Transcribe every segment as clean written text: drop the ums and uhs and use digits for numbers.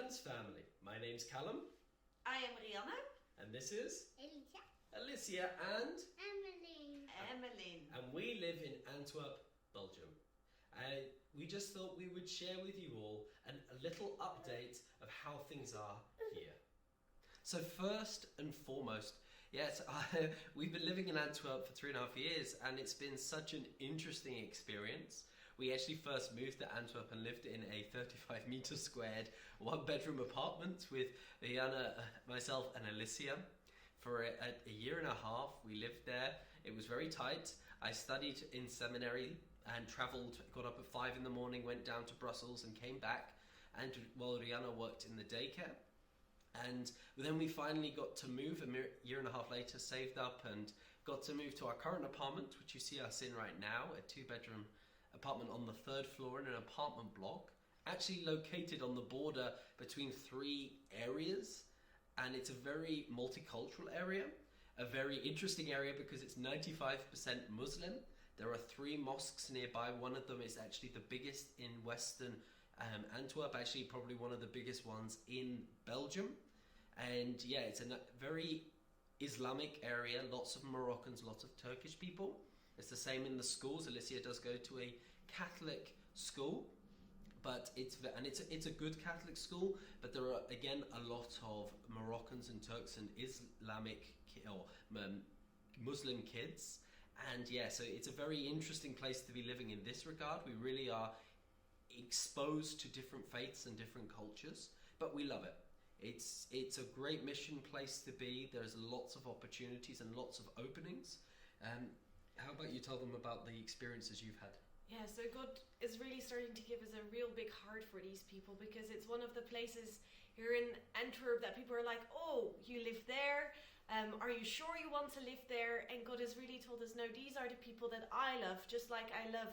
Friends family. My name's Callum. I am Rianne. And this is Alicia. Alicia and Emmeline. and we live in Antwerp, Belgium. We just thought we would share with you all a little update of how things are here. So first and foremost, yes, we've been living in Antwerp for 3.5 years, and it's been such an interesting experience. We actually first moved to Antwerp and lived in a 35 meter squared one-bedroom apartment with Rianne, myself and Alicia. For a year and a half, we lived there. It was very tight. I studied in seminary and travelled, got up at 5 in the morning, went down to Brussels and came back. And while Rianne worked in the daycare. And then we finally got to move a year and a half later, saved up and got to move to our current apartment, which you see us in right now, a 2-bedroom apartment on the 3rd floor in an apartment block, actually located on the border between 3 areas. And it's a very multicultural area, a very interesting area because it's 95% Muslim. There are 3 mosques nearby. One of them is actually the biggest in Western Antwerp, actually probably one of the biggest ones in Belgium. And yeah, it's a very Islamic area, lots of Moroccans, lots of Turkish people. It's the same in the schools. Alicia does go to a Catholic school, but it's a good Catholic school, but there are again a lot of Moroccans and Turks and Islamic or Muslim kids. And yeah, so it's a very interesting place to be living in this regard. We really are exposed to different faiths and different cultures, but we love it. It's a great mission place to be. There's lots of opportunities and lots of openings. How about you tell them about the experiences you've had? Yeah, so God is really starting to give us a real big heart for these people, because it's one of the places here in Antwerp that people are like, oh, you live there? Are you sure you want to live there? And God has really told us, no, these are the people that I love, just like I love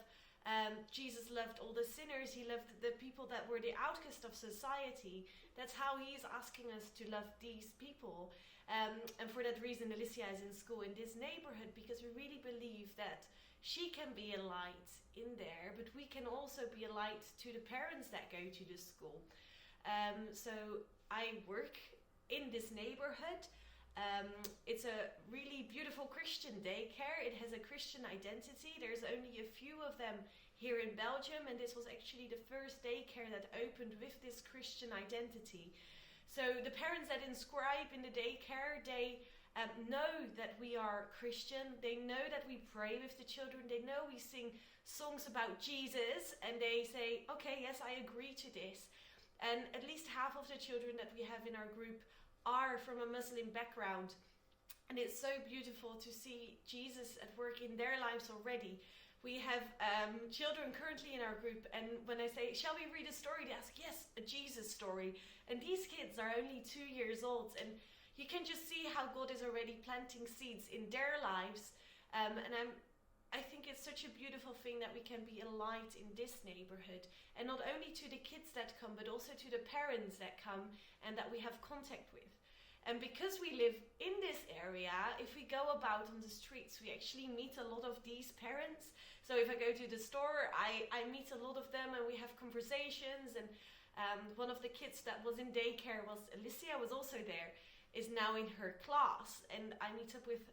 Jesus loved all the sinners. He loved the people that were the outcast of society. That's how he's asking us to love these people. And for that reason, Alicia is in school in this neighborhood, because we really believe that she can be a light in there, but we can also be a light to the parents that go to the school. So I work in this neighborhood. It's a really beautiful Christian daycare. It has a Christian identity. There's only a few of them here in Belgium, and this was actually the first daycare that opened with this Christian identity. So the parents that inscribe in the daycare, they know that we are Christian. They know that we pray with the children. They know we sing songs about Jesus, and they say, okay, yes, I agree to this. And at least half of the children that we have in our group are from a Muslim background. And it's so beautiful to see Jesus at work in their lives already. We have children currently in our group, and when I say, shall we read a story, they ask, yes, a Jesus story. And these kids are only 2 years old, and you can just see how God is already planting seeds in their lives. And I think it's such a beautiful thing that we can be a light in this neighborhood, and not only to the kids that come, but also to the parents that come and that we have contact with. And because we live in this area, if we go about on the streets, we actually meet a lot of these parents. So if I go to the store, I meet a lot of them, and we have conversations. And one of the kids that was in daycare, Alicia was also there, is now in her class. And I meet up with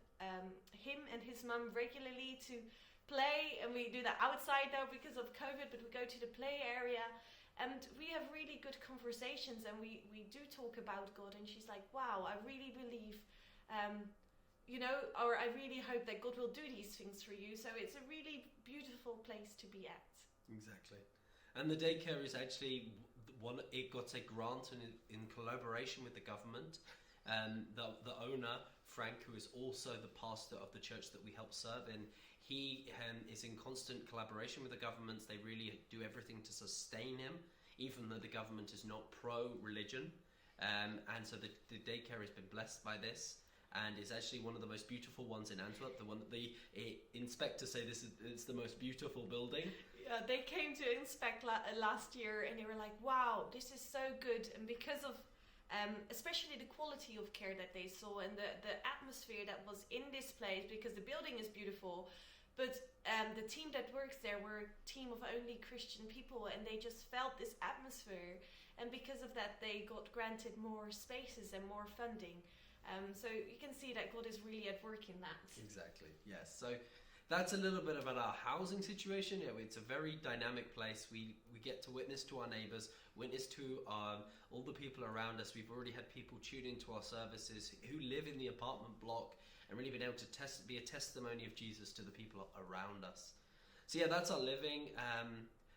him and his mum regularly to play. And we do that outside though because of COVID, but we go to the play area. And we have really good conversations, and we do talk about God. And she's like, wow, I really believe, or I really hope that God will do these things for you. So it's a really beautiful place to be at. Exactly. And the daycare is actually it got a grant in collaboration with the government. The owner, Frank, who is also the pastor of the church that we help serve in, he is in constant collaboration with the governments. They really do everything to sustain him, even though the government is not pro-religion. And so the daycare has been blessed by this, and is actually one of the most beautiful ones in Antwerp. The one that the inspectors say it's the most beautiful building. Yeah, they came to inspect last year, and they were like, wow, this is so good. And because of especially the quality of care that they saw, and the atmosphere that was in this place, because the building is beautiful, but the team that works there were a team of only Christian people, and they just felt this atmosphere. and because of that they got granted more spaces and more funding. So you can see that God is really at work in that. Exactly, yes. So that's a little bit about our housing situation. It's a very dynamic place. We get to witness to our neighbours, witness to all the people around us. We've already had people tune into our services who live in the apartment block and really been able to be a testimony of Jesus to the people around us. So yeah, that's our living.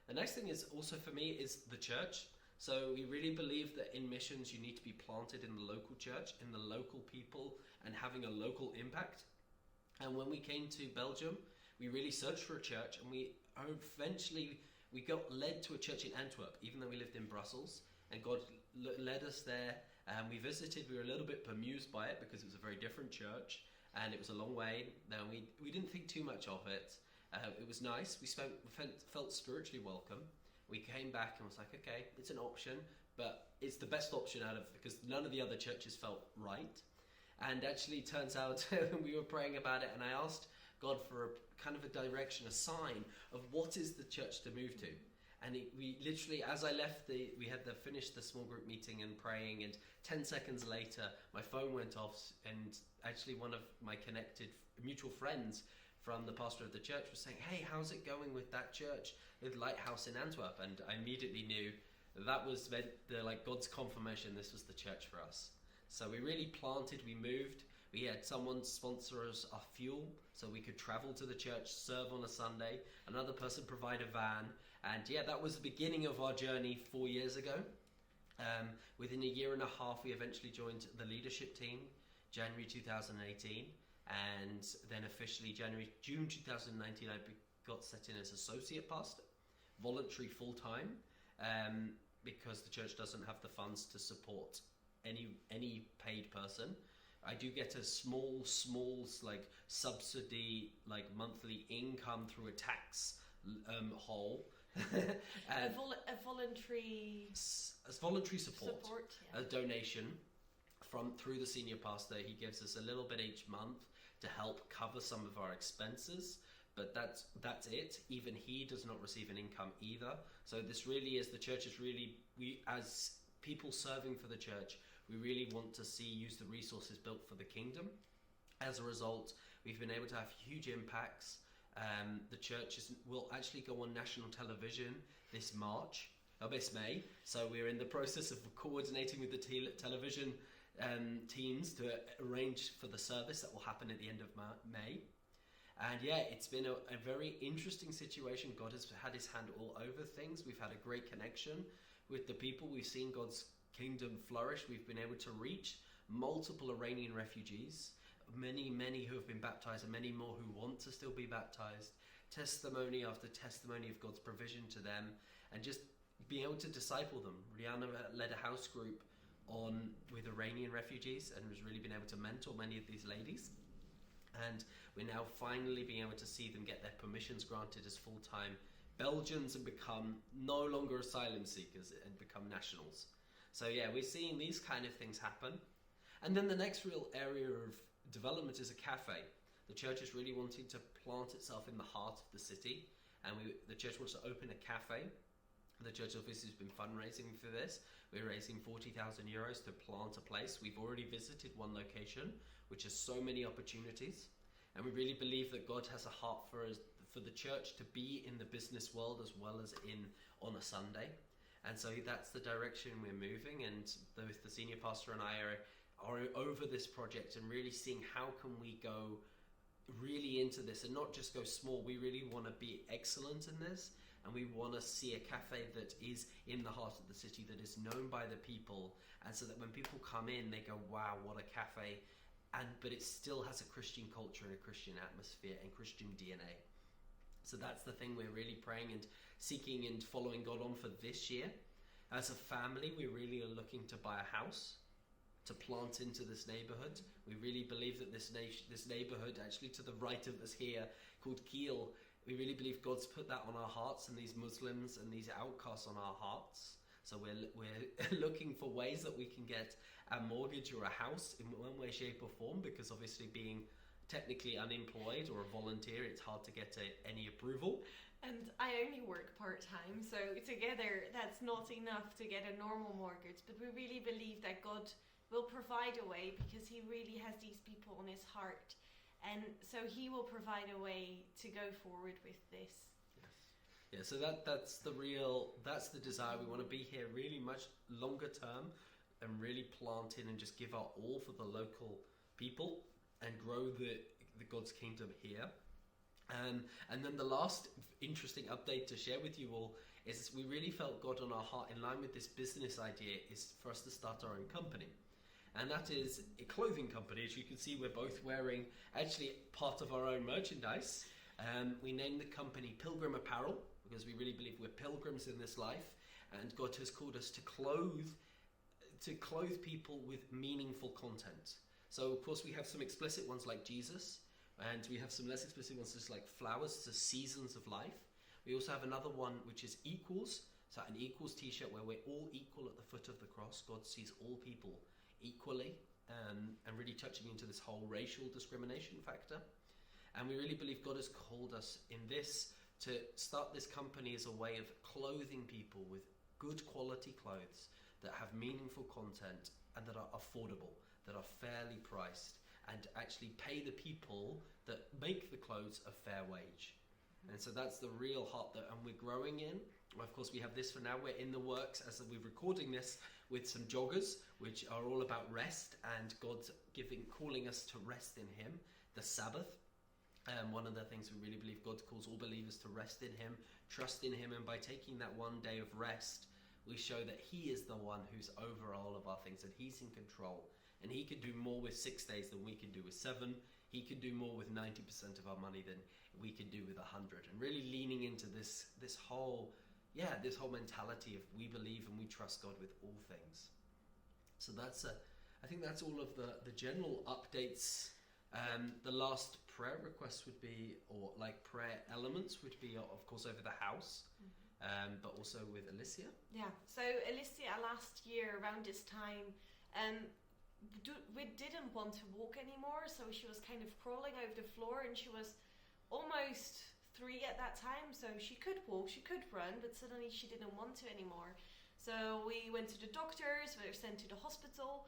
The next thing is also for me is the church. So we really believe that in missions you need to be planted in the local church, in the local people, and having a local impact. And when we came to Belgium, we really searched for a church, and we got led to a church in Antwerp, even though we lived in Brussels, and God led us there. We visited. We were a little bit bemused by it because it was a very different church, and it was a long way. Now we didn't think too much of it. It was nice. We felt spiritually welcome. We came back and was like, okay, it's an option, but it's the best option because none of the other churches felt right. And actually, it turns out we were praying about it, and I asked God for a kind of a direction, a sign of what is the church to move to. And we literally, as I left, we had finished the small group meeting and praying, and 10 seconds later, my phone went off, and actually one of my connected mutual friends from the pastor of the church was saying, hey, how's it going with that church, with Lighthouse in Antwerp? And I immediately knew that was God's confirmation this was the church for us. So we really planted, we moved, we had someone sponsor us our fuel so we could travel to the church, serve on a Sunday, another person provide a van, and yeah, that was the beginning of our journey 4 years ago. Within a year and a half, we eventually joined the leadership team, January 2018, and then officially June 2019, I got set in as associate pastor, voluntary full-time, because the church doesn't have the funds to support any paid person. I do get a small subsidy, monthly income through a tax hole. A voluntary support, yeah. A donation through the senior pastor. He gives us a little bit each month to help cover some of our expenses, but that's it. Even he does not receive an income either. So this really is, the church is really, we as people serving for the church, we really want to use the resources built for the kingdom. As a result, we've been able to have huge impacts. The church will actually go on national television this May. So we're in the process of coordinating with the television teams to arrange for the service that will happen at the end of May. And yeah, it's been a very interesting situation. God has had his hand all over things. We've had a great connection with the people. We've seen God's kingdom flourish. We've been able to reach multiple Iranian refugees, many who have been baptized, and many more who want to still be baptized. Testimony after testimony of God's provision to them, and just being able to disciple them. Rianne led a house group with Iranian refugees and has really been able to mentor many of these ladies. And we're now finally being able to see them get their permissions granted as full-time Belgians and become no longer asylum seekers and become nationals. So yeah, we're seeing these kind of things happen. And then the next real area of development is a cafe. The church is really wanting to plant itself in the heart of the city, and the church wants to open a cafe. The church obviously has been fundraising for this. We're raising 40,000 euros to plant a place. We've already visited one location, which has so many opportunities. And we really believe that God has a heart for the church to be in the business world as well as on a Sunday. And so that's the direction we're moving. And both the senior pastor and I are over this project and really seeing how can we go really into this and not just go small. We really want to be excellent in this. And we want to see a cafe that is in the heart of the city, that is known by the people, and so that when people come in, they go, wow, what a cafe. But it still has a Christian culture and a Christian atmosphere and Christian DNA. So that's the thing we're really praying and seeking and following God on for this year. As a family, we really are looking to buy a house to plant into this neighborhood. We really believe that this neighborhood, actually to the right of us here, called Kiel, we really believe God's put that on our hearts, and these Muslims and these outcasts on our hearts. So we're looking for ways that we can get a mortgage or a house in one way, shape or form, because obviously being technically unemployed or a volunteer, it's hard to get any approval. And I only work part-time, so together that's not enough to get a normal mortgage. But we really believe that God will provide a way, because he really has these people on his heart. And so he will provide a way to go forward with this. Yeah, so that's the desire. We want to be here really much longer term and really plant in and just give our all for the local people and grow the God's kingdom here. And then the last interesting update to share with you all is we really felt God on our heart, in line with this business idea, is for us to start our own company. And that is a clothing company. As you can see, we're both wearing actually part of our own merchandise. We named the company Pilgrim Apparel because we really believe we're pilgrims in this life, and God has called us to clothe people with meaningful content. So of course we have some explicit ones like Jesus, and we have some less explicit ones just like flowers, so seasons of life. We also have another one which is equals, so an equals t-shirt where we're all equal at the foot of the cross. God sees all people equally, and really touching into this whole racial discrimination factor. And we really believe God has called us in this to start this company as a way of clothing people with good quality clothes that have meaningful content and that are affordable, that are fairly priced, and actually pay the people that make the clothes a fair wage. And so that's the real heart that, and we're growing in. Of course, we have this for now. We're in the works as we're recording this with some joggers, which are all about rest and God's calling us to rest in him, the Sabbath. One of the things we really believe God calls all believers to rest in him, trust in him, and by taking that one day of rest, we show that he is the one who's over all of our things, and he's in control. And he could do more with 6 days than we could do with 7. He could do more with 90% of our money than we could do with 100. And really leaning into this whole mentality of we believe and we trust God with all things. So I think that's all of the general updates. The last prayer request would be, or like prayer elements would be, of course, over the house, but also with Alicia. Yeah, so Alicia last year around this time, we didn't want to walk anymore, so she was kind of crawling over the floor, and she was almost 3 at that time, so she could walk, she could run, but suddenly she didn't want to anymore. So we went to the doctors, we were sent to the hospital.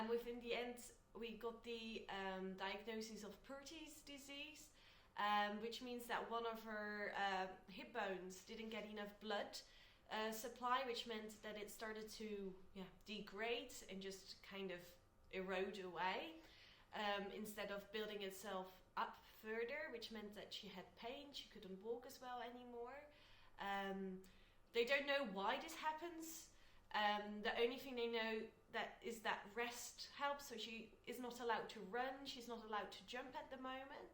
Within the end, we got the diagnosis of Perthes disease, which means that one of her hip bones didn't get enough blood supply, which meant that it started to degrade and just kind of erode away instead of building itself up further, which meant that she had pain, she couldn't walk as well anymore. They don't know why this happens. The only thing they know is that rest helps, so she is not allowed to run, she's not allowed to jump at the moment.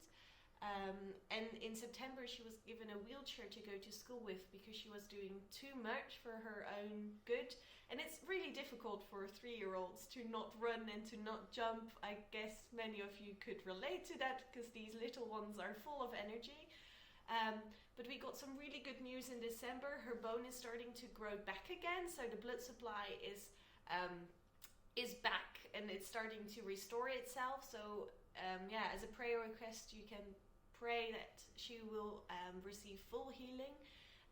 And in September she was given a wheelchair to go to school with because she was doing too much for her own good. And it's really difficult for 3-year-olds to not run and to not jump. I guess many of you could relate to that because these little ones are full of energy. But we got some really good news in December. Her bone is starting to grow back again, so the blood supply is back and it's starting to restore itself. So as a prayer request, you can pray that she will receive full healing,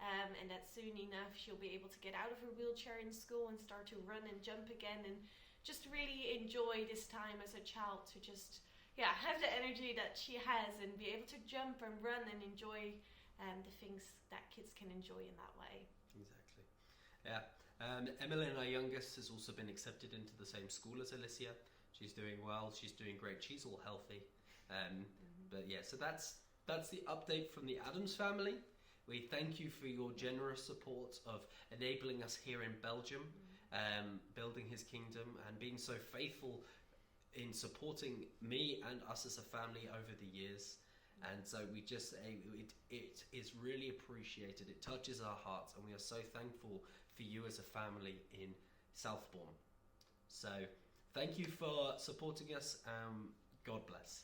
and that soon enough she'll be able to get out of her wheelchair in school and start to run and jump again, and just really enjoy this time as a child, to just have the energy that she has and be able to jump and run and enjoy the things that kids can enjoy in that way. Exactly. Yeah. Emily, our youngest, has also been accepted into the same school as Alicia. She's doing well. She's doing great. She's all healthy. But yeah, so that's the update from the Adams family. We thank you for your generous support of enabling us here in Belgium, building his kingdom, and being so faithful in supporting me and us as a family over the years. And so we just say it is really appreciated. It touches our hearts, and we are so thankful for you as a family in Southbourne. So thank you for supporting us. God bless.